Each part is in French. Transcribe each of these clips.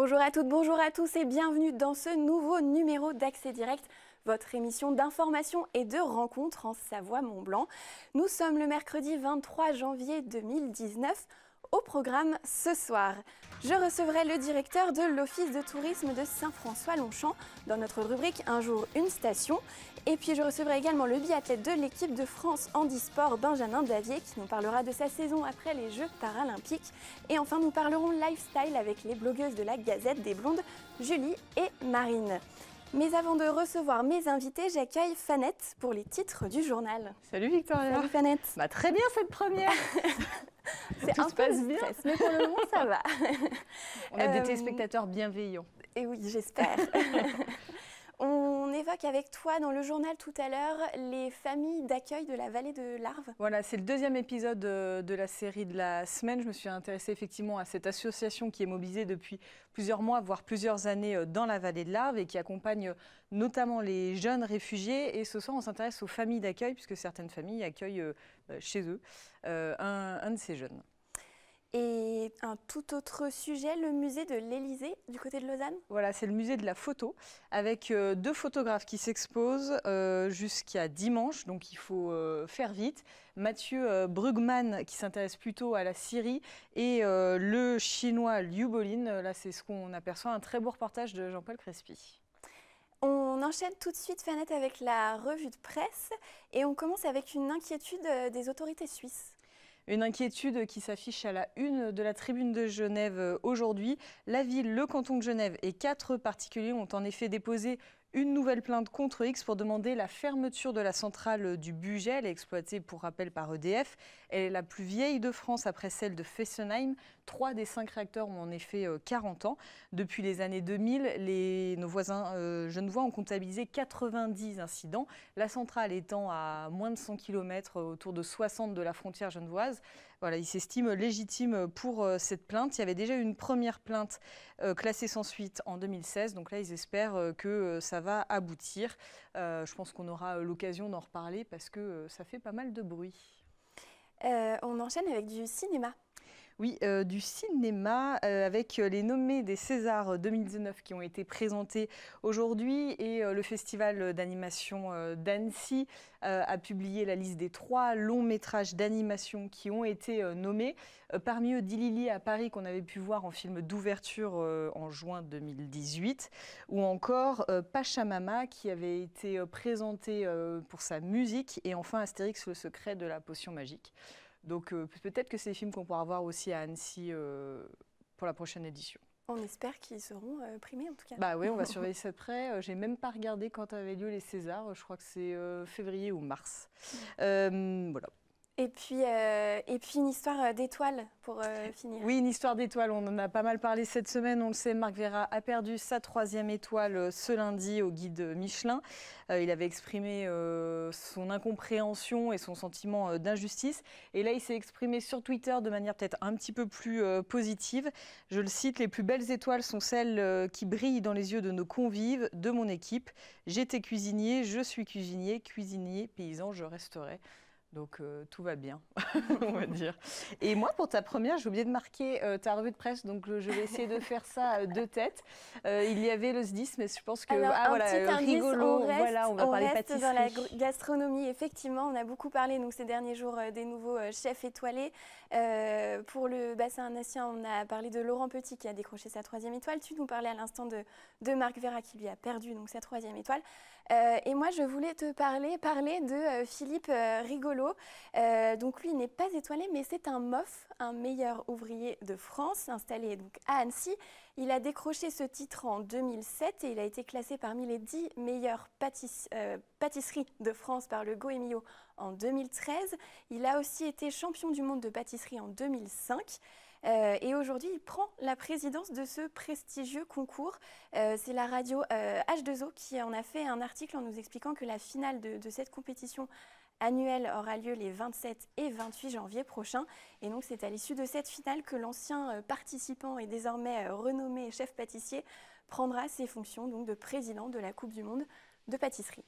Bonjour à toutes, bonjour à tous et bienvenue dans ce nouveau numéro d'Accès Direct, votre émission d'information et de rencontres en Savoie-Mont-Blanc. Nous sommes le mercredi 23 janvier 2019. Au programme ce soir, je recevrai le directeur de l'Office de tourisme de Saint-François-Longchamp dans notre rubrique Un jour, une station. Et puis je recevrai également le biathlète de l'équipe de France handisport Benjamin Davier qui nous parlera de sa saison après les Jeux paralympiques. Et enfin nous parlerons lifestyle avec les blogueuses de la Gazette des Blondes, Julie et Marine. Mais avant de recevoir mes invités, j'accueille Fanette pour les titres du journal. Salut Victoria. Salut Fanette. Très bien cette première. C'est Tout un se peu passe le bien. stress, mais pour le moment ça va. On a des téléspectateurs bienveillants. Et oui, j'espère. On évoque avec toi dans le journal tout à l'heure les familles d'accueil de la vallée de l'Arve. Voilà, c'est le deuxième épisode de la série de la semaine. Je me suis intéressée effectivement à cette association qui est mobilisée depuis plusieurs mois, voire plusieurs années dans la vallée de l'Arve et qui accompagne notamment les jeunes réfugiés. Et ce soir, on s'intéresse aux familles d'accueil puisque certaines familles accueillent chez eux un de ces jeunes. Et un tout autre sujet, le musée de l'Élysée du côté de Lausanne. Voilà, c'est le musée de la photo avec deux photographes qui s'exposent jusqu'à dimanche, donc il faut faire vite. Mathieu Brugman qui s'intéresse plutôt à la Syrie et le chinois Liu Bolin. Là, c'est ce qu'on aperçoit, un très beau reportage de Jean-Paul Crespi. On enchaîne tout de suite, Fanette, avec la revue de presse et on commence avec une inquiétude des autorités suisses. Une inquiétude qui s'affiche à la une de la Tribune de Genève aujourd'hui. La ville, le canton de Genève et 4 particuliers ont en effet déposé une nouvelle plainte contre X pour demander la fermeture de la centrale du Bugey. Elle est exploitée, pour rappel, par EDF. Elle est la plus vieille de France après celle de Fessenheim. 3 des 5 réacteurs ont en effet 40 ans. Depuis les années 2000, nos voisins genevois ont comptabilisé 90 incidents. La centrale étant à moins de 100 km, autour de 60 de la frontière genevoise. Voilà, ils s'estiment légitimes pour cette plainte. Il y avait déjà eu une première plainte classée sans suite en 2016. Donc là, ils espèrent que ça va aboutir. Je pense qu'on aura l'occasion d'en reparler parce que ça fait pas mal de bruit. On enchaîne avec du cinéma. Oui, du cinéma avec les nommés des Césars 2019 qui ont été présentés aujourd'hui et le festival d'animation d'Annecy a publié la liste des 3 longs métrages d'animation qui ont été nommés. Parmi eux, Dilili à Paris qu'on avait pu voir en film d'ouverture en juin 2018 ou encore Pachamama qui avait été présenté pour sa musique et enfin Astérix le secret de la potion magique. Donc peut-être que c'est des films qu'on pourra voir aussi à Annecy pour la prochaine édition. On espère qu'ils seront primés en tout cas. Bah oui, on va surveiller ça de près. J'ai même pas regardé quand avaient lieu les Césars. Je crois que c'est février ou mars. Voilà. Et puis une histoire d'étoiles pour finir. Oui, une histoire d'étoiles. On en a pas mal parlé cette semaine. On le sait, Marc Veyrat a perdu sa 3e étoile ce lundi au guide Michelin. Il avait exprimé son incompréhension et son sentiment d'injustice. Et là, il s'est exprimé sur Twitter de manière peut-être un petit peu plus positive. Je le cite, « Les plus belles étoiles sont celles qui brillent dans les yeux de nos convives, de mon équipe. J'étais cuisinier, je suis cuisinier, paysan, je resterai. » Donc tout va bien, on va dire. Et moi, pour ta première, j'ai oublié de marquer ta revue de presse, donc je vais essayer de faire ça de tête. Il y avait le SDIS, mais je pense que alors, petit indice, rigolo. On va parler pâtisserie. Dans la gastronomie, effectivement, on a beaucoup parlé donc ces derniers jours des nouveaux chefs étoilés. Pour le bassin anacien, on a parlé de Laurent Petit qui a décroché sa 3e étoile. Tu nous parlais à l'instant de Marc Veyrat qui lui a perdu donc sa 3e étoile. Et moi, je voulais te parler de Philippe Rigolo. Donc lui, il n'est pas étoilé, mais c'est un MOF, un meilleur ouvrier de France, installé donc à Annecy. Il a décroché ce titre en 2007 et il a été classé parmi les 10 meilleures pâtisseries de France par le Goemio en 2013. Il a aussi été champion du monde de pâtisserie en 2005. Et aujourd'hui, il prend la présidence de ce prestigieux concours. C'est la radio H2O qui en a fait un article en nous expliquant que la finale de cette compétition annuelle aura lieu les 27 et 28 janvier prochains. Et donc, c'est à l'issue de cette finale que l'ancien participant et désormais renommé chef pâtissier prendra ses fonctions donc, de président de la Coupe du Monde de pâtisserie.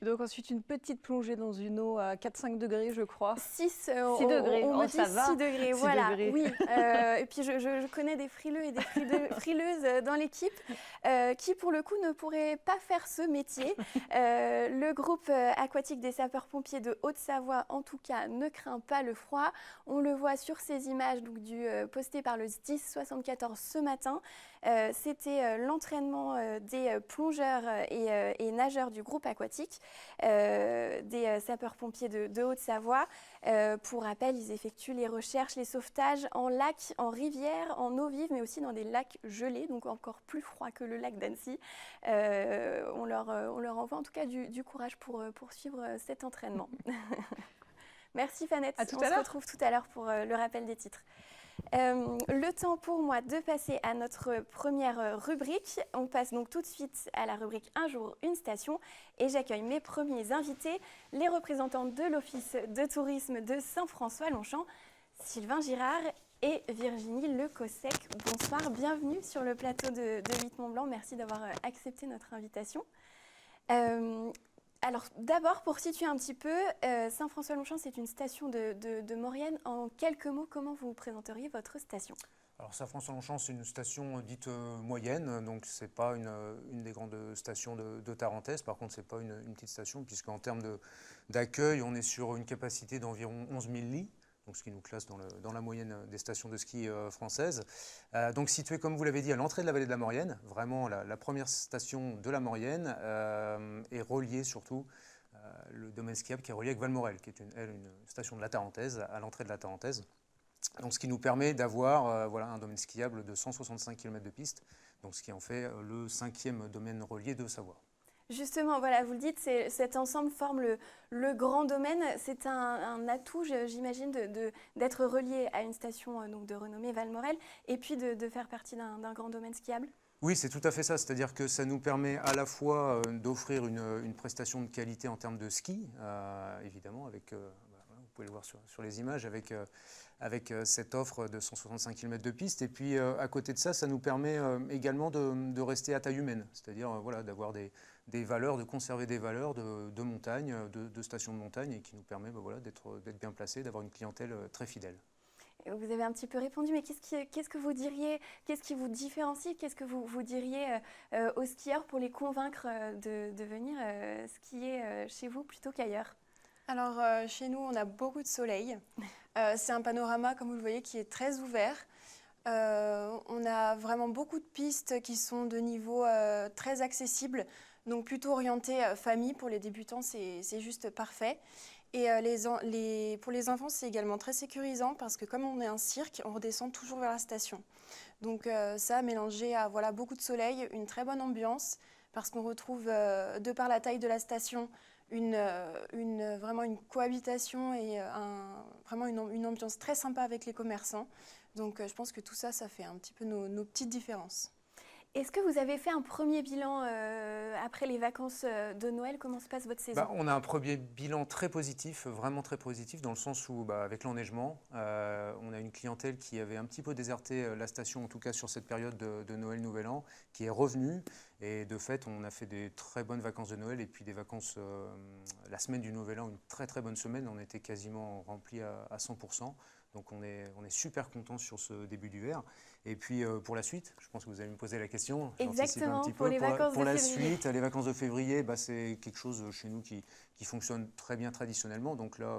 Et donc ensuite une petite plongée dans une eau à 4-5 degrés, je crois. 6 degrés, on me ça dit va. 6 degrés, 6 voilà. degrés. Oui, et puis je connais des frileux et des frileuses dans l'équipe qui, pour le coup, ne pourraient pas faire ce métier. Le groupe aquatique des sapeurs-pompiers de Haute-Savoie, en tout cas, ne craint pas le froid. On le voit sur ces images donc, postées par le SDIS 74 ce matin. C'était l'entraînement des plongeurs et nageurs du groupe aquatique des sapeurs-pompiers de Haute-Savoie. Pour rappel, ils effectuent les recherches, les sauvetages en lac, en rivière, en eau vive, mais aussi dans des lacs gelés, donc encore plus froid que le lac d'Annecy. On leur envoie en tout cas du courage pour poursuivre cet entraînement. Merci Fanette, on se retrouve tout à l'heure pour le rappel des titres. Le temps pour moi de passer à notre première rubrique. On passe donc tout de suite à la rubrique Un jour, une station et j'accueille mes premiers invités, les représentants de l'Office de tourisme de Saint-François-Longchamp, Sylvain Girard et Virginie Lecossec. Bonsoir, bienvenue sur le plateau de 8 Mont-Blanc. Merci d'avoir accepté notre invitation. Alors d'abord, pour situer un petit peu, Saint-François-Longchamp, c'est une station de Maurienne. En quelques mots, comment vous présenteriez votre station ? Alors Saint-François-Longchamp, c'est une station dite moyenne, donc ce n'est pas une des grandes stations de Tarentaise. Par contre, ce n'est pas une petite station, puisqu'en termes d'accueil, on est sur une capacité d'environ 11 000 lits. Donc ce qui nous classe dans la moyenne des stations de ski françaises. Donc située, comme vous l'avez dit, à l'entrée de la vallée de la Maurienne, vraiment la première station de la Maurienne, est reliée surtout, le domaine skiable qui est relié avec Valmorel, qui est une station de la Tarentaise, à l'entrée de la Tarentaise. Donc ce qui nous permet d'avoir un domaine skiable de 165 km de piste, donc ce qui en fait le 5e domaine relié de Savoie. Justement, voilà, vous le dites, cet ensemble forme le grand domaine. C'est un atout, j'imagine, d'être relié à une station donc de renommée Valmorel et puis de faire partie d'un grand domaine skiable. Oui, c'est tout à fait ça. C'est-à-dire que ça nous permet à la fois d'offrir une prestation de qualité en termes de ski, évidemment, avec, vous pouvez le voir sur les images, avec cette offre de 165 km de piste. Et puis, à côté de ça, ça nous permet également de rester à taille humaine, c'est-à-dire d'avoir des valeurs, de conserver des valeurs de montagne, de stations de montagne, et qui nous permet d'être bien placés, d'avoir une clientèle très fidèle. Vous avez un petit peu répondu, mais qu'est-ce que vous diriez, qu'est-ce qui vous différencie, qu'est-ce que vous diriez aux skieurs pour les convaincre de venir skier chez vous plutôt qu'ailleurs ? Alors, chez nous, on a beaucoup de soleil. C'est un panorama, comme vous le voyez, qui est très ouvert. On a vraiment beaucoup de pistes qui sont de niveau très accessible, donc plutôt orientées famille. Pour les débutants, c'est juste parfait. Et pour les enfants, c'est également très sécurisant parce que comme on est un cirque, on redescend toujours vers la station. Donc ça, mélangé à beaucoup de soleil, une très bonne ambiance, parce qu'on retrouve, de par la taille de la station, vraiment une cohabitation et vraiment une ambiance très sympa avec les commerçants. Donc je pense que tout ça, ça fait un petit peu nos petites différences. Est-ce que vous avez fait un premier bilan après les vacances de Noël ? Comment se passe votre saison ? On a un premier bilan très positif, vraiment très positif, dans le sens où, avec l'enneigement, on a une clientèle qui avait un petit peu déserté la station, en tout cas sur cette période de Noël, Nouvel An, qui est revenue. Et de fait, on a fait des très bonnes vacances de Noël et puis des vacances, la semaine du Nouvel An, une très très bonne semaine. On était quasiment remplis à 100%. Donc on est super content sur ce début d'hiver. Et puis pour la suite, je pense que vous allez me poser la question. Exactement, un petit pour peu. les vacances pour de la février. suite, les vacances de février, c'est quelque chose chez nous qui fonctionne très bien traditionnellement. Donc là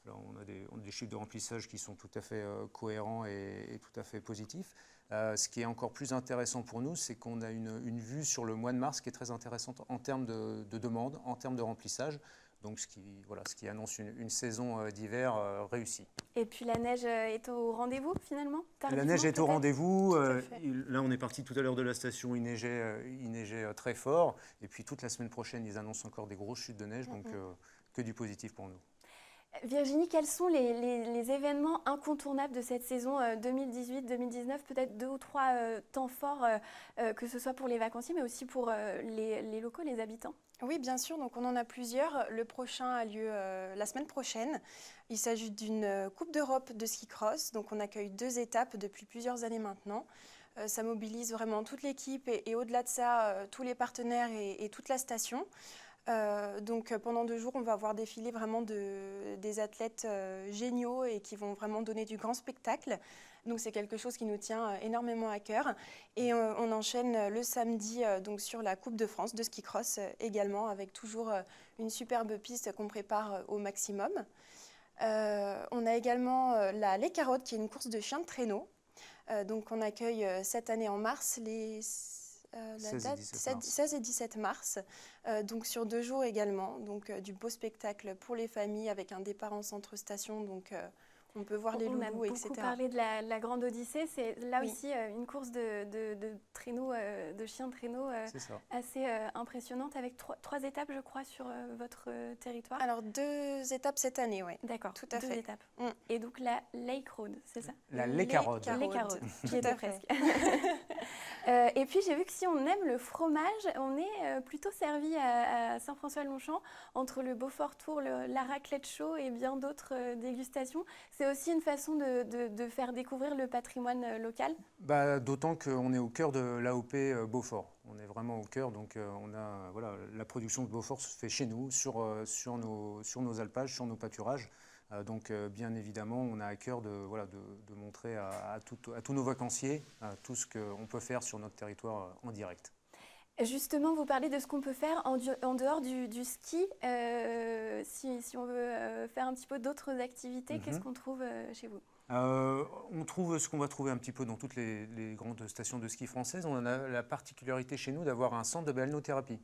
on a des chiffres de remplissage qui sont tout à fait cohérents et tout à fait positifs. Ce qui est encore plus intéressant pour nous, c'est qu'on a une vue sur le mois de mars qui est très intéressante en termes de demande, en termes de remplissage. Donc ce qui annonce une saison d'hiver réussie. Et puis la neige est au rendez-vous finalement ? La neige est au rendez-vous. fait. Là, on est parti tout à l'heure de la station, il neigeait très fort. Et puis toute la semaine prochaine, ils annoncent encore des grosses chutes de neige. Donc que du positif pour nous. Virginie, quels sont les événements incontournables de cette saison 2018-2019 ? Peut-être 2 ou 3 temps forts, que ce soit pour les vacanciers, mais aussi pour les locaux, les habitants ? Oui, bien sûr. Donc on en a plusieurs. Le prochain a lieu la semaine prochaine. Il s'agit d'une Coupe d'Europe de ski cross. Donc on accueille 2 étapes depuis plusieurs années maintenant. Ça mobilise vraiment toute l'équipe et au-delà de ça, tous les partenaires et toute la station. Donc pendant 2 jours, on va voir défiler vraiment des athlètes géniaux et qui vont vraiment donner du grand spectacle. Donc c'est quelque chose qui nous tient énormément à cœur. Et on enchaîne le samedi donc sur la Coupe de France de ski cross également, avec toujours une superbe piste qu'on prépare au maximum. On a également les Carottes, qui est une course de chiens de traîneau. Donc on accueille cette année en mars la 16 et date 17 mars. 16 et 17 mars, donc sur 2 jours également. Donc du beau spectacle pour les familles avec un départ en centre-station. Donc on peut voir les On a loulous, etc. beaucoup parlé de la Grande Odyssée. C'est là Oui. aussi une course de traîneau, de chiens de traîneau C'est ça. assez impressionnante, avec trois étapes, je crois, sur votre territoire. Alors 2 étapes cette année, oui. D'accord, tout à 2 fait. étapes. Mm. Et donc la Lake Road, c'est ça? Les Carottes. Les carottes, j'y Tout étais à fait. presque. Et puis j'ai vu que si on aime le fromage, on est plutôt servi à Saint-François-Longchamp, entre le Beaufort Tour, la raclette chaud et bien d'autres dégustations. C'est aussi une façon de faire découvrir le patrimoine local. D'autant qu'on est au cœur de l'AOP Beaufort. On est vraiment au cœur, donc la production de Beaufort se fait chez nous, sur nos alpages, sur nos pâturages. Donc bien évidemment, on a à cœur de montrer à tous nos vacanciers tout ce qu'on peut faire sur notre territoire en direct. Justement, vous parlez de ce qu'on peut faire en dehors du ski. Si on veut faire un petit peu d'autres activités, qu'est-ce qu'on trouve chez vous? On trouve ce qu'on va trouver un petit peu dans toutes les grandes stations de ski françaises. On a la particularité chez nous d'avoir un centre de balnéothérapie,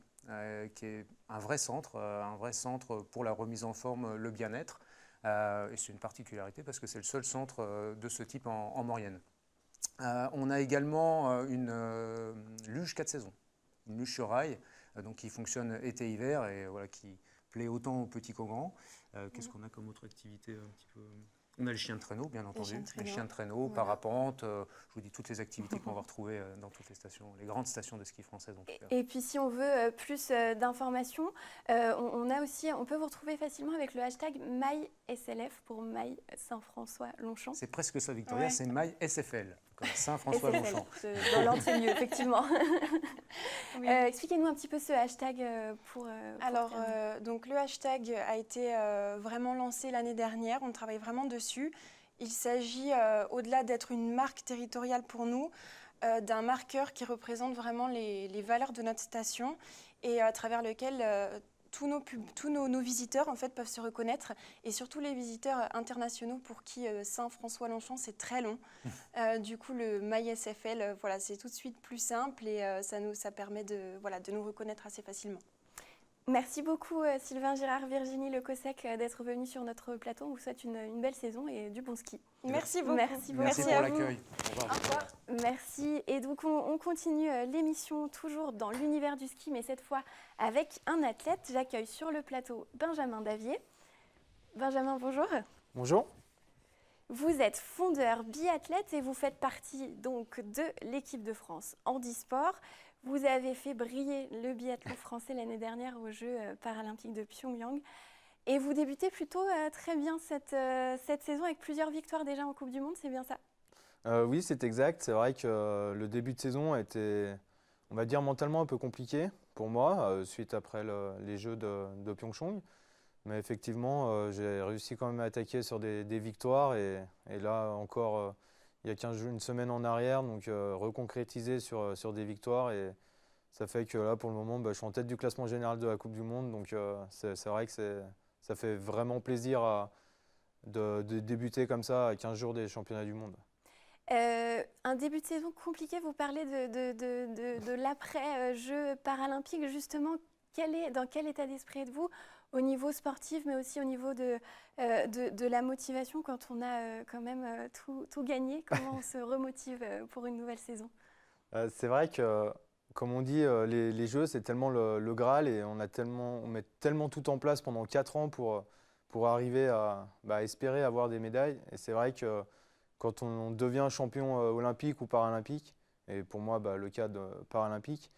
qui est un vrai centre pour la remise en forme, le bien-être. Et c'est une particularité parce que c'est le seul centre de ce type en Maurienne. On a également une luge 4 saisons, une luge sur rail, donc qui fonctionne été-hiver et qui plaît autant aux petits qu'aux grands. Qu'est-ce qu'on a comme autre activité un petit peu? On a les chiens de traîneau, bien entendu. Les chiens de traîneau, voilà. parapente, je vous dis toutes les activités qu'on va retrouver dans toutes les stations, les grandes stations de ski françaises en tout cas. Et puis si on veut plus d'informations, on peut vous retrouver facilement avec le hashtag MySLF pour My Saint-François-Longchamp. C'est presque ça, Victoria, Ouais. c'est MySFL, comme Saint-François-Longchamp. Dans l'anglais mieux, effectivement. Oui. Expliquez-nous un petit peu ce hashtag pour Alors, terminer. donc le hashtag a été vraiment lancé l'année dernière. On travaille vraiment dessus. Il s'agit, au-delà d'être une marque territoriale pour nous, d'un marqueur qui représente vraiment les valeurs de notre station et à travers lequel tous nos visiteurs en fait, peuvent se reconnaître, et surtout les visiteurs internationaux pour qui Saint-François-Longchamp c'est très long. Du coup, le MySFL, c'est tout de suite plus simple et ça permet de nous reconnaître assez facilement. Merci beaucoup Sylvain Girard, Virginie Lecossec d'être venus sur notre plateau. On vous souhaite une belle saison et du bon ski. Merci beaucoup. Merci beaucoup. Merci à pour vous. l'accueil. Au revoir. Au revoir. Merci. Et donc on continue l'émission toujours dans l'univers du ski, mais cette fois avec un athlète. J'accueille sur le plateau Benjamin Davier. Benjamin, bonjour. Bonjour. Vous êtes fondeur biathlète et vous faites partie donc de l'équipe de France handisport. Vous avez fait briller le biathlon français l'année dernière aux Jeux paralympiques de Pyongyang. Et vous débutez plutôt très bien cette saison avec plusieurs victoires déjà en Coupe du Monde, c'est bien ça? Oui, c'est exact. C'est vrai que le début de saison a été, on va dire, mentalement un peu compliqué pour moi, suite après les Jeux de Pyeongchang. Mais effectivement, j'ai réussi quand même à attaquer sur des victoires. Et là, encore, il y a 15 jours, une semaine en arrière, donc reconcrétiser sur des victoires. Et ça fait que là, pour le moment, je suis en tête du classement général de la Coupe du Monde. Donc c'est vrai que ça fait vraiment plaisir de débuter comme ça à 15 jours des championnats du monde. Un début de saison compliqué, vous parlez de l'après-Jeux paralympiques. Justement, dans quel état d'esprit êtes-vous au niveau sportif, mais aussi au niveau de la motivation quand on a quand même tout gagné? Comment on se remotive pour une nouvelle saison? C'est vrai que, comme on dit, les Jeux, c'est tellement le Graal et on met tellement tout en place pendant 4 ans pour arriver à espérer avoir des médailles. Et c'est vrai que quand on devient champion olympique ou paralympique, et pour moi le cas de paralympique,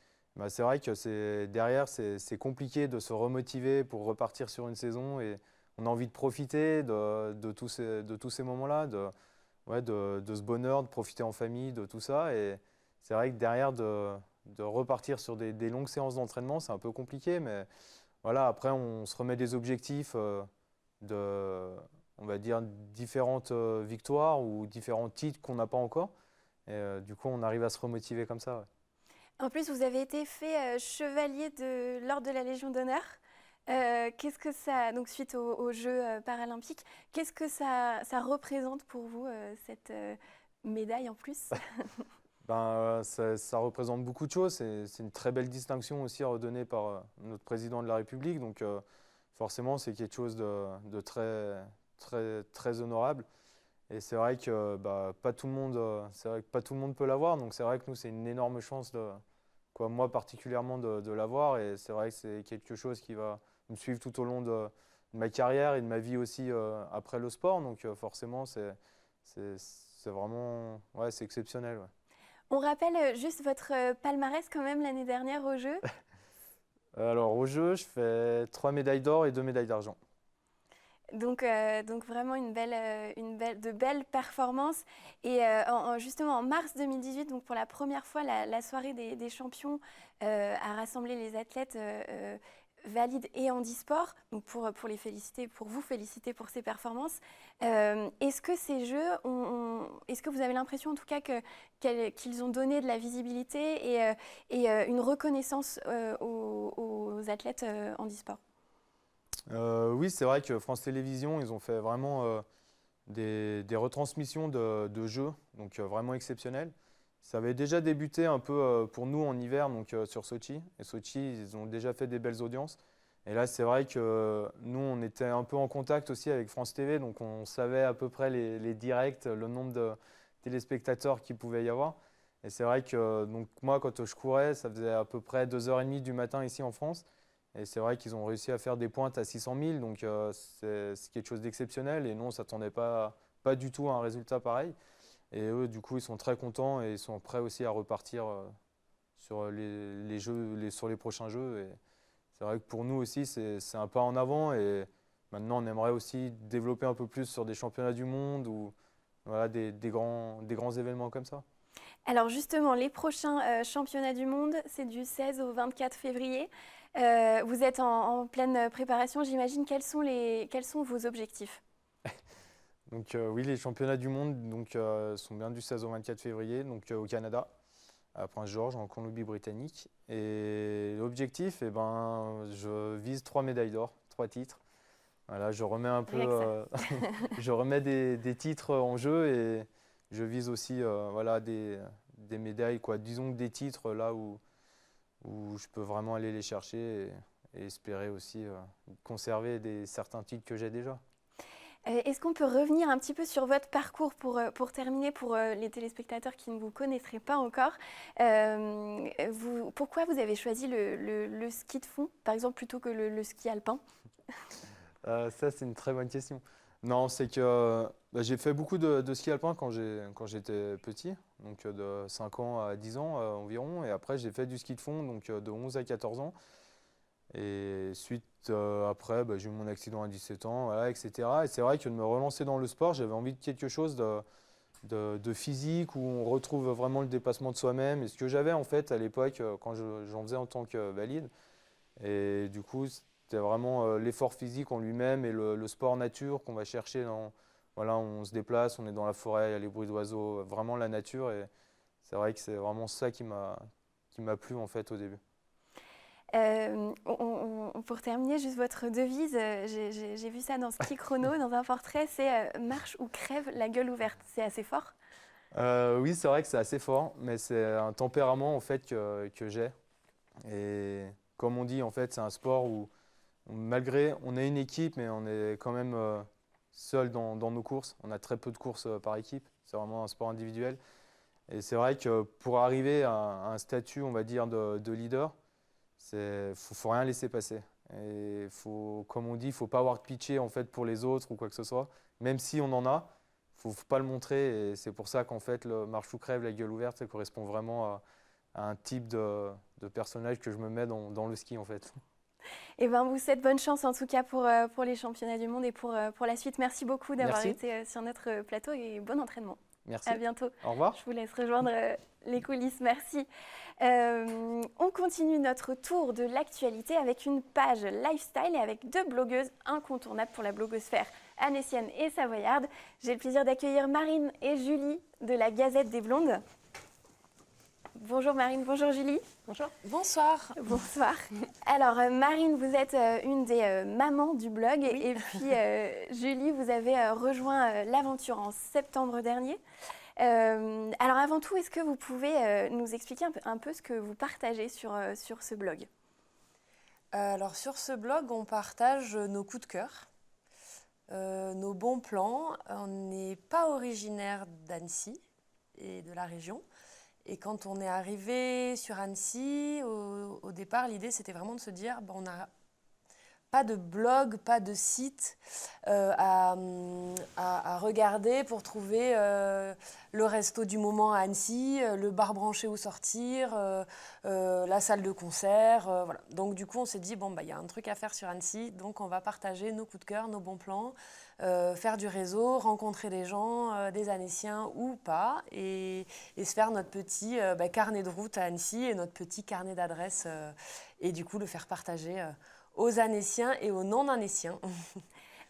c'est vrai que derrière c'est compliqué de se remotiver pour repartir sur une saison, et on a envie de profiter de tous ces moments-là, de ce bonheur, de profiter en famille, de tout ça. Et c'est vrai que derrière de repartir sur des longues séances d'entraînement, c'est un peu compliqué, mais voilà, après, on se remet des objectifs on va dire, différentes victoires ou différents titres qu'on n'a pas encore. Et du coup, on arrive à se remotiver comme ça. Ouais. En plus, vous avez été fait chevalier de l'Ordre de la Légion d'honneur. Qu'est-ce que ça, donc suite aux Jeux paralympiques, qu'est-ce que ça représente pour vous, cette médaille en plus? Ça représente beaucoup de choses. C'est une très belle distinction aussi redonnée par notre président de la République. Donc forcément, c'est quelque chose de très, très, très honorable. Et c'est vrai que pas tout le monde, peut l'avoir. Donc c'est vrai que nous, c'est une énorme chance moi particulièrement de l'avoir. Et c'est vrai que c'est quelque chose qui va me suivre tout au long de ma carrière et de ma vie aussi après le sport. Donc forcément, c'est vraiment, ouais, c'est exceptionnel. Ouais. On rappelle juste votre palmarès quand même l'année dernière aux Jeux. Alors au jeu, je fais 3 médailles d'or et 2 médailles d'argent. Donc vraiment de belles performances. Et justement en mars 2018, donc pour la première fois, la soirée des champions a rassemblé les athlètes valides et handisport. Donc pour vous féliciter pour ces performances. Est-ce que ces Jeux, est-ce que vous avez l'impression en tout cas qu'ils ont donné de la visibilité et une reconnaissance aux athlètes handisport? Oui, c'est vrai que France Télévisions, ils ont fait vraiment des retransmissions de jeux, donc vraiment exceptionnelles. Ça avait déjà débuté un peu pour nous en hiver, donc sur Sochi. Et Sochi, ils ont déjà fait des belles audiences. Et là, c'est vrai que nous, on était un peu en contact aussi avec France TV, donc on savait à peu près les directs, le nombre de téléspectateurs qu'il pouvait y avoir. Et c'est vrai que donc, moi, quand je courais, ça faisait à peu près 2h30 du matin ici en France. Et c'est vrai qu'ils ont réussi à faire des pointes à 600 000, donc c'est quelque chose d'exceptionnel. Et nous, on ne s'attendait pas du tout à un résultat pareil. Et eux, du coup, ils sont très contents et ils sont prêts aussi à repartir sur les jeux, sur les prochains jeux. Et c'est vrai que pour nous aussi, c'est un pas en avant. Et maintenant, on aimerait aussi développer un peu plus sur des championnats du monde ou voilà, des grands événements comme ça. Alors justement, les prochains championnats du monde, c'est du 16 au 24 février. Vous êtes en pleine préparation, j'imagine. Quels sont vos objectifs? Donc oui, les championnats du monde sont bien du 16 au 24 février, donc au Canada, à Prince-George, en Colombie-Britannique. Et l'objectif, je vise 3 médailles d'or, 3 titres. Voilà, je remets un peu, je remets des titres en jeu et je vise aussi voilà, des médailles, quoi. Disons que des titres là où je peux vraiment aller les chercher et espérer aussi conserver certains titres que j'ai déjà. Est-ce qu'on peut revenir un petit peu sur votre parcours pour terminer, pour les téléspectateurs qui ne vous connaîtraient pas encore? Pourquoi vous avez choisi le ski de fond, par exemple, plutôt que le ski alpin? Ça, c'est une très bonne question. Non, c'est que j'ai fait beaucoup de ski alpin quand j'étais petit, donc de 5 ans à 10 ans environ. Et après, j'ai fait du ski de fond donc, de 11 à 14 ans. Et après, j'ai eu mon accident à 17 ans, voilà, etc. Et c'est vrai que de me relancer dans le sport, j'avais envie de quelque chose de physique où on retrouve vraiment le dépassement de soi-même. Et ce que j'avais en fait à l'époque quand j'en faisais en tant que valide. Et du coup, c'était vraiment l'effort physique en lui-même et le sport nature qu'on va chercher voilà, on se déplace, on est dans la forêt, il y a les bruits d'oiseaux, vraiment la nature. Et c'est vrai que c'est vraiment ça qui m'a plu en fait au début. Pour terminer, juste votre devise, j'ai vu ça dans Ski Chrono, dans un portrait, c'est marche ou crève la gueule ouverte. C'est assez fort? Oui, c'est vrai que c'est assez fort, mais c'est un tempérament en fait que j'ai. Et comme on dit, en fait, c'est un sport où malgré, on est une équipe, mais on est quand même seul dans nos courses. On a très peu de courses par équipe. C'est vraiment un sport individuel. Et c'est vrai que pour arriver à un statut, on va dire, de leader, faut rien laisser passer. Et comme on dit, il ne faut pas avoir de pitié en fait, pour les autres ou quoi que ce soit. Même si on en a, il ne faut pas le montrer. Et c'est pour ça qu'en fait, le marche ou crève, la gueule ouverte, ça correspond vraiment à un type de personnage que je me mets dans le ski en fait. Eh ben, vous souhaite bonne chance en tout cas pour les championnats du monde et pour la suite. Merci beaucoup d'avoir été sur notre plateau et bon entraînement. Merci. À bientôt. Au revoir. Je vous laisse rejoindre les coulisses. Merci. On continue notre tour de l'actualité avec une page lifestyle et avec 2 blogueuses incontournables pour la blogosphère annécienne et savoyarde. J'ai le plaisir d'accueillir Marine et Julie de la Gazette des Blondes. Bonjour Marine, bonjour Julie. Bonjour. Bonsoir. Bonsoir. Alors Marine, vous êtes une des mamans du blog et puis Julie, vous avez rejoint l'aventure en septembre dernier. Alors avant tout, est-ce que vous pouvez nous expliquer un peu ce que vous partagez sur ce blog? Alors sur ce blog, on partage nos coups de cœur, nos bons plans. On n'est pas originaire d'Annecy et de la région. Et quand on est arrivé sur Annecy, au départ, l'idée c'était vraiment de se dire on n'a pas de blog, pas de site à regarder pour trouver le resto du moment à Annecy, le bar branché où sortir, la salle de concert. Voilà. Donc du coup, on s'est dit, il y a un truc à faire sur Annecy, donc on va partager nos coups de cœur, nos bons plans, faire du réseau, rencontrer des gens, des Annéciens ou pas, et se faire notre petit carnet de route à Annecy et notre petit carnet d'adresses, et du coup le faire partager aux Annéciens et aux non-Annéciens.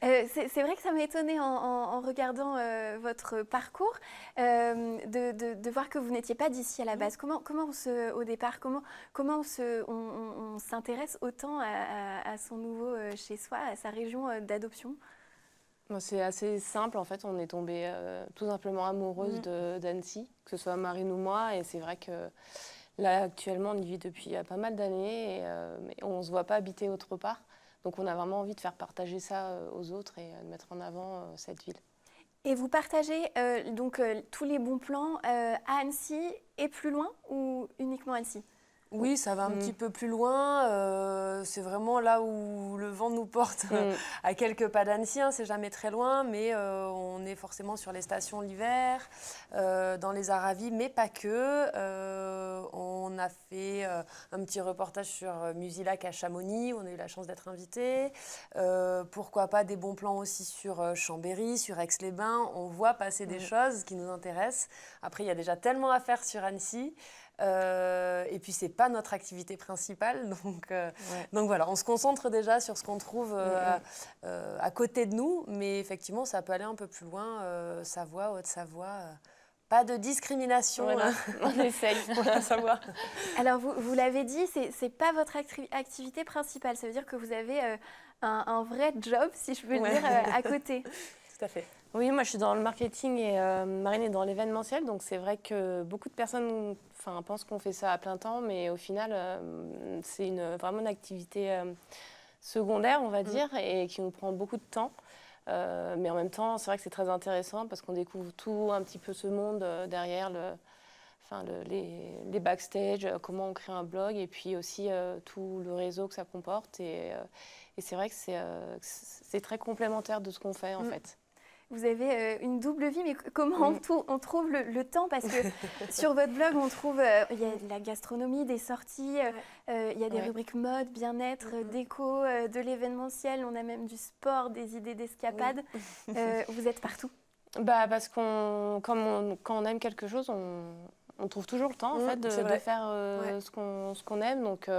C'est vrai que ça m'a étonnée en regardant votre parcours de voir que vous n'étiez pas d'ici à la base. Comment au départ, comment on s'intéresse autant à son nouveau chez soi, à sa région d'adoption? C'est assez simple, en fait, on est tombé tout simplement amoureuse d'Annecy, que ce soit Marine ou moi, et c'est vrai que là, actuellement, on y vit depuis pas mal d'années, mais on ne se voit pas habiter autre part. Donc on a vraiment envie de faire partager ça aux autres et de mettre en avant cette ville. Et vous partagez tous les bons plans à Annecy et plus loin ou uniquement Annecy? Oui, ça va un petit peu plus loin. C'est vraiment là où le vent nous porte, à quelques pas d'Annecy. C'est jamais très loin, mais on est forcément sur les stations l'hiver, dans les Aravis, mais pas que. On a fait un petit reportage sur Musilac à Chamonix, où on a eu la chance d'être invité. Pourquoi pas des bons plans aussi sur Chambéry, sur Aix-les-Bains. On voit passer des choses qui nous intéressent. Après, il y a déjà tellement à faire sur Annecy. Et puis c'est pas notre activité principale, donc voilà, on se concentre déjà sur ce qu'on trouve à côté de nous, mais effectivement ça peut aller un peu plus loin, Savoie, Haute-Savoie, pas de discrimination. Voilà, on essaye pour la Savoie. Alors vous l'avez dit, c'est pas votre activité principale, ça veut dire que vous avez un vrai job, si je peux le dire, à côté. Tout à fait. Oui, moi je suis dans le marketing et Marine est dans l'événementiel, donc c'est vrai que beaucoup de personnes pensent qu'on fait ça à plein temps, mais au final c'est vraiment une activité secondaire, on va dire, et qui nous prend beaucoup de temps. Mais en même temps, c'est vrai que c'est très intéressant parce qu'on découvre tout un petit peu ce monde derrière les backstage, comment on crée un blog, et puis aussi tout le réseau que ça comporte. Et c'est vrai que c'est très complémentaire de ce qu'on fait en fait. Vous avez une double vie, mais comment on trouve le temps? Parce que sur votre blog, on trouve il y a de la gastronomie, des sorties, il y a des rubriques mode, bien-être, déco, de l'événementiel, on a même du sport, des idées d'escapade. Vous êtes partout? Parce quand on aime quelque chose, on trouve toujours le temps en fait, de faire ce qu'on aime. Donc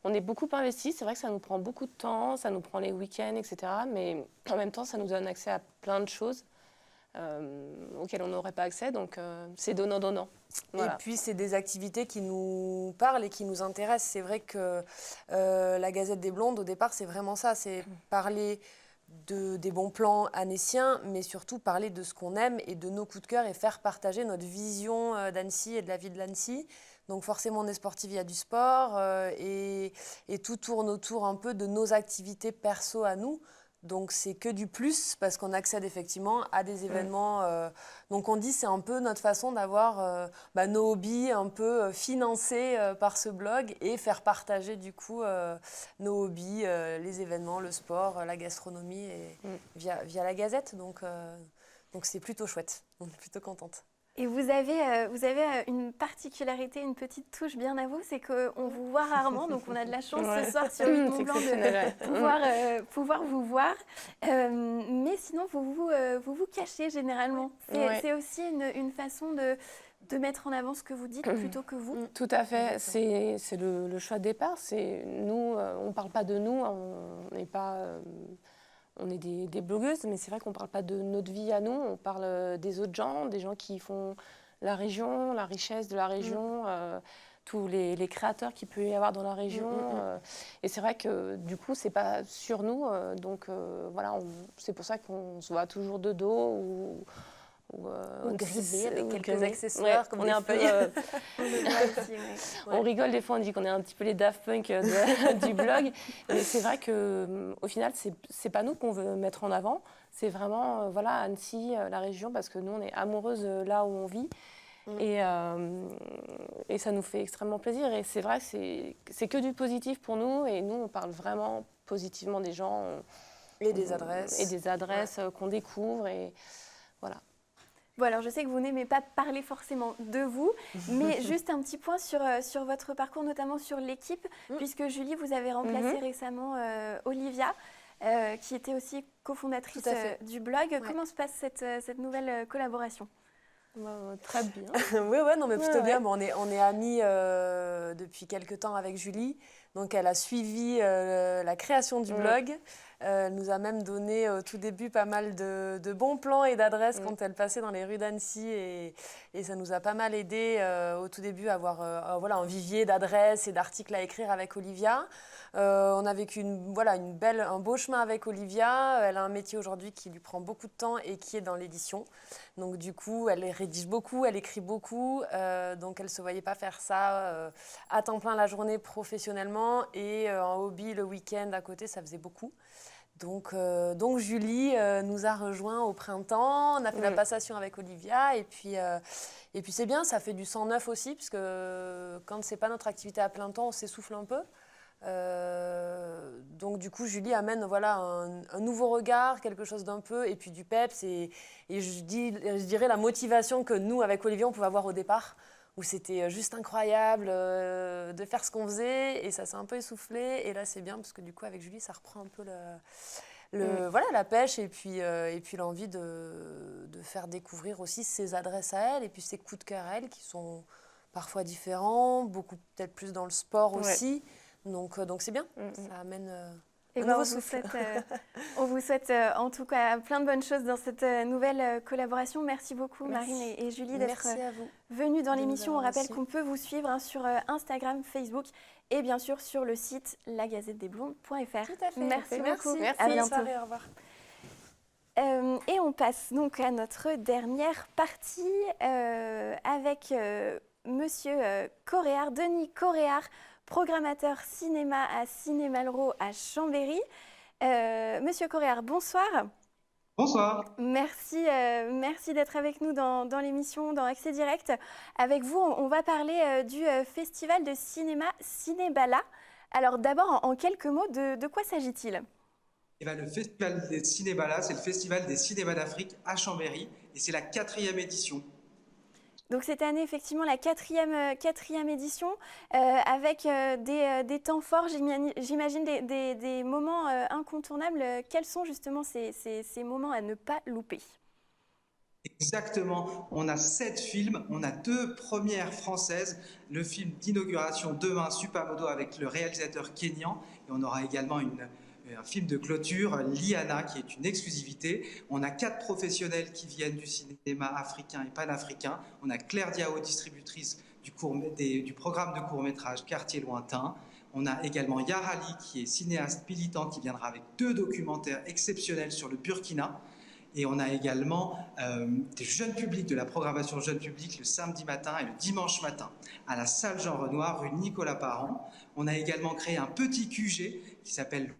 on est beaucoup investi. C'est vrai que ça nous prend beaucoup de temps, ça nous prend les week-ends, etc. Mais en même temps, ça nous donne accès à plein de choses auxquelles on n'aurait pas accès. Donc c'est donnant-donnant. Voilà. Et puis c'est des activités qui nous parlent et qui nous intéressent. C'est vrai que la Gazette des Blondes, au départ, c'est vraiment ça. C'est parler des bons plans annéciens, mais surtout parler de ce qu'on aime et de nos coups de cœur et faire partager notre vision d'Annecy et de la vie de l'Annecy. Donc forcément, on est sportif, il y a du sport et tout tourne autour un peu de nos activités perso à nous. Donc c'est que du plus parce qu'on accède effectivement à des événements. Donc on dit c'est un peu notre façon d'avoir nos hobbies un peu financés par ce blog et faire partager du coup nos hobbies, les événements, le sport, la gastronomie via la Gazette. Donc c'est plutôt chouette. On est plutôt contente. Et vous avez une particularité, une petite touche bien à vous, c'est qu'on vous voit rarement, donc on a de la chance ce soir sur 8 Mont Blanc de pouvoir vous voir. Mais sinon, vous cachez généralement. C'est aussi une façon de mettre en avant ce que vous dites plutôt que vous. Tout à fait, c'est le choix de départ. Nous, on ne parle pas de nous, on n'est pas... On est des blogueuses, mais c'est vrai qu'on ne parle pas de notre vie à nous, on parle des autres gens, des gens qui font la région, la richesse de la région, tous les créateurs qu'il peut y avoir dans la région. Et c'est vrai que du coup, ce n'est pas sur nous. Donc voilà, c'est pour ça qu'on se voit toujours de dos ou grisé avec quelques accessoires comme on est un peu on rigole des fois, on dit qu'on est un petit peu les Daft Punk du blog, mais c'est vrai que au final c'est pas nous qu'on veut mettre en avant, c'est vraiment voilà Annecy, la région, parce que nous on est amoureuses là où on vit et ça nous fait extrêmement plaisir, et c'est vrai que c'est que du positif pour nous, et nous on parle vraiment positivement des gens et des adresses qu'on découvre, et voilà. Bon, alors je sais que vous n'aimez pas parler forcément de vous, mais juste un petit point sur votre parcours, notamment sur l'équipe, puisque Julie, vous avez remplacé récemment Olivia, qui était aussi cofondatrice du blog. Ouais. Comment se passe cette nouvelle collaboration ? Très bien. Oui, non, mais plutôt bien. Bon, on est amis depuis quelques temps avec Julie. Donc, elle a suivi la création du blog. Elle nous a même donné au tout début pas mal de bons plans et d'adresses quand elle passait dans les rues d'Annecy. Et ça nous a pas mal aidé au tout début à avoir un vivier d'adresses et d'articles à écrire avec Olivia. On a vécu un beau chemin avec Olivia. Elle a un métier aujourd'hui qui lui prend beaucoup de temps et qui est dans l'édition. Donc du coup, elle rédige beaucoup, elle écrit beaucoup. Donc elle ne se voyait pas faire ça à temps plein la journée professionnellement. Et en hobby le week-end à côté, ça faisait beaucoup. Donc Julie nous a rejoints au printemps. On a fait la passation avec Olivia. Et puis c'est bien, ça fait du sang neuf aussi, parce que quand ce n'est pas notre activité à plein temps, on s'essouffle un peu. Donc du coup Julie amène un nouveau regard, quelque chose d'un peu, et puis du peps, et je dirais la motivation que nous avec Olivier on pouvait avoir au départ, où c'était juste incroyable de faire ce qu'on faisait, et ça s'est un peu essoufflé, et là c'est bien parce que du coup avec Julie ça reprend un peu la pêche, et puis l'envie de faire découvrir aussi ses adresses à elle, et puis ses coups de cœur à elle qui sont parfois différents, beaucoup peut-être plus dans le sport aussi. Donc c'est bien, ça amène un nouveau souffle. On vous souhaite en tout cas plein de bonnes choses dans cette nouvelle collaboration. Merci beaucoup Marine et Julie d'être venues dans l'émission. On rappelle qu'on peut vous suivre sur Instagram, Facebook et bien sûr sur le site lagazettedeblondes.fr. Tout à fait. Merci beaucoup. Merci. À bientôt. Soirée, au revoir. Et on passe donc à notre dernière partie avec Monsieur Coréard, Denis Coréard, programmateur cinéma à Ciné-Malraux à Chambéry. Monsieur Coréard, bonsoir. Bonsoir. Merci d'être avec nous dans l'émission, dans Accès Direct. Avec vous, on va parler du festival de cinéma Cinébala. Alors d'abord, en quelques mots, de quoi s'agit-il ? Le festival des Cinébala, c'est le festival des cinémas d'Afrique à Chambéry, et c'est la 4e édition. Donc cette année, effectivement, la quatrième édition, avec des temps forts, j'imagine des moments incontournables. Quels sont justement ces moments à ne pas louper ? Exactement, on a 7 films, on a 2 premières françaises, le film d'inauguration demain, Supamodo, avec le réalisateur kényan, et on aura également un film de clôture, Liana, qui est une exclusivité. On a 4 professionnels qui viennent du cinéma africain et panafricain. On a Claire Diao, distributrice du programme de court-métrage Quartier lointain. On a également Yarali, qui est cinéaste militant, qui viendra avec 2 documentaires exceptionnels sur le Burkina. Et on a également des jeunes publics, de la programmation jeune public, le samedi matin et le dimanche matin à la salle Jean Renoir, rue Nicolas Parent. On a également créé un petit QG qui s'appelle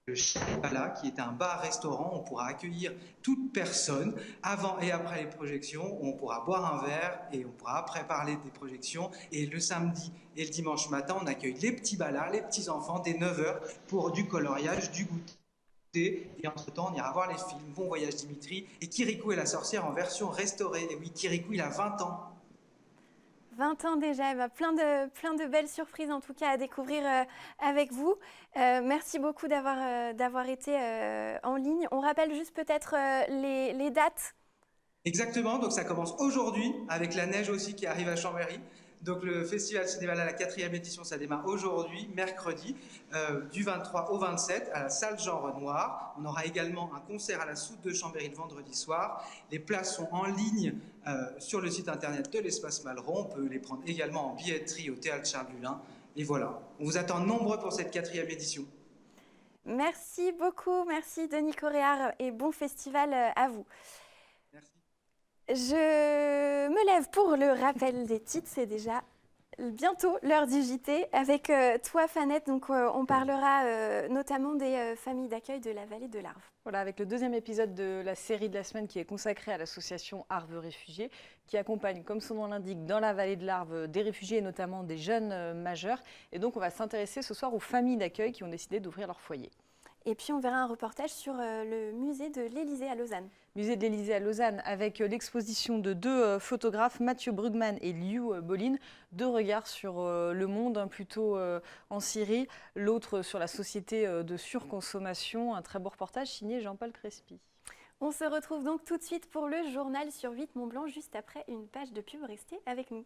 le Cinébala, qui est un bar-restaurant. On pourra accueillir toute personne avant et après les projections. On pourra boire un verre et on pourra après parler des projections. Et le samedi et le dimanche matin, on accueille les petits balas, les petits enfants dès 9h pour du coloriage, du goûter. Et entre-temps, on ira voir les films Bon Voyage Dimitri et Kirikou et la sorcière en version restaurée. Et oui, Kirikou, il a 20 ans. 20 ans déjà, plein de belles surprises en tout cas à découvrir avec vous. Merci beaucoup d'avoir été en ligne. On rappelle juste peut-être les dates. Exactement, donc ça commence aujourd'hui avec la neige aussi qui arrive à Chambéry. Donc le Festival Cinéval à la 4e édition, ça démarre aujourd'hui, mercredi, du 23 au 27 à la salle Jean Renoir. On aura également un concert à la Soute de Chambéry le vendredi soir. Les places sont en ligne sur le site internet de l'Espace Malraux. On peut les prendre également en billetterie au Théâtre Charles Lulin. Et voilà, on vous attend nombreux pour cette 4e édition. Merci beaucoup, merci Denis Coréard et bon festival à vous. Je me lève pour le rappel des titres, c'est déjà bientôt l'heure du JT. Avec toi, Fanette, donc, on parlera notamment des familles d'accueil de la vallée de l'Arve. Voilà, avec le 2e épisode de la série de la semaine qui est consacré à l'association Arve Réfugiés, qui accompagne, comme son nom l'indique, dans la vallée de l'Arve des réfugiés et notamment des jeunes majeurs. Et donc, on va s'intéresser ce soir aux familles d'accueil qui ont décidé d'ouvrir leur foyer. Et puis, on verra un reportage sur le musée de l'Élysée à Lausanne. Musée de l'Élysée à Lausanne, avec l'exposition de 2 photographes, Mathieu Brugman et Liu Bolin, 2 regards sur le monde, un plutôt en Syrie, l'autre sur la société de surconsommation. Un très beau reportage signé Jean-Paul Crespi. On se retrouve donc tout de suite pour le journal sur 8 Mont-Blanc, juste après une page de pub. Restez avec nous.